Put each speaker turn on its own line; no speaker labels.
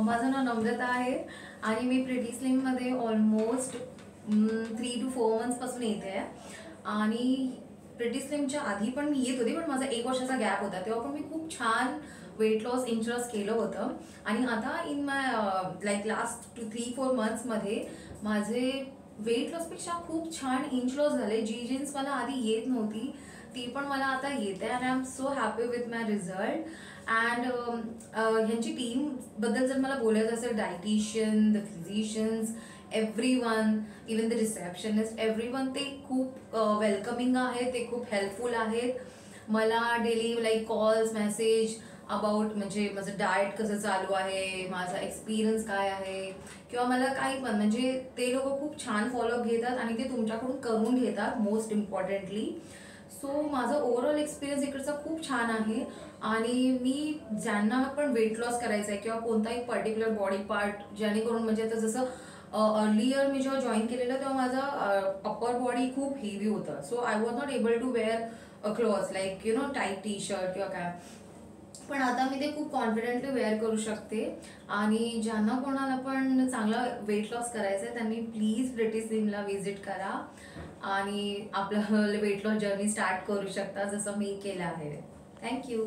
माझं नाव नम्रता आहे आणि मी प्रिटी स्लिममध्ये ऑलमोस्ट 3 to 4 मंथ्सपासून येते आहे. आणि प्रिटी स्लिमच्या आधी पण मी येत होती, पण माझा 1 वर्षाचा गॅप होता. तेव्हा पण मी खूप छान वेट लॉस इंच केलं होतं. आणि आता इन माय लास्ट 3-4 मंथ्समध्ये माझे वेट लॉसपेक्षा खूप छान इंच लॉस झाले. जी जीन्स मला आधी येत नव्हती ती पण मला आता येते. And I am so happy with my result. And ह्यांची टीमबद्दल जर मला बोलायचं असेल, dietitian, the physicians, everyone, even the receptionist, everyone, ते खूप वेलकमिंग आहेत, ते खूप हेल्पफुल आहेत. मला डेली कॉल्स, मेसेज अबाउट म्हणजे माझं डाएट कसं चालू आहे, माझा एक्सपिरियन्स काय आहे, किंवा मला काही पण म्हणजे ते लोक खूप छान फॉलोअप घेतात आणि ते तुमच्याकडून करून घेतात मोस्ट इम्पॉर्टंटली. सो माझा ओव्हरऑल एक्सपिरियन्स इकडचा खूप छान आहे. आणि मी ज्यांना पण वेट लॉस करायचं आहे किंवा कोणताही पर्टिक्युलर बॉडी पार्ट, जेणेकरून म्हणजे आता जसं अर्लियर मी जेव्हा जॉईन केलेलं तेव्हा माझा अप्पर बॉडी खूप हेवी होतं. So I was not able to wear clothes tight T shirt किंवा काय. पण आता मी ते खूप कॉन्फिडेंटली वेअर करू शकते. आणि ज्यांना कोणाला पण चांगला वेट लॉस करायचं आहे त्यांनी प्लीज प्रिटी स्लिमला व्हिजिट करा आणि आपलं वेट लॉस जर्नी स्टार्ट करू शकता, जसं मी केलं आहे. थँक्यू.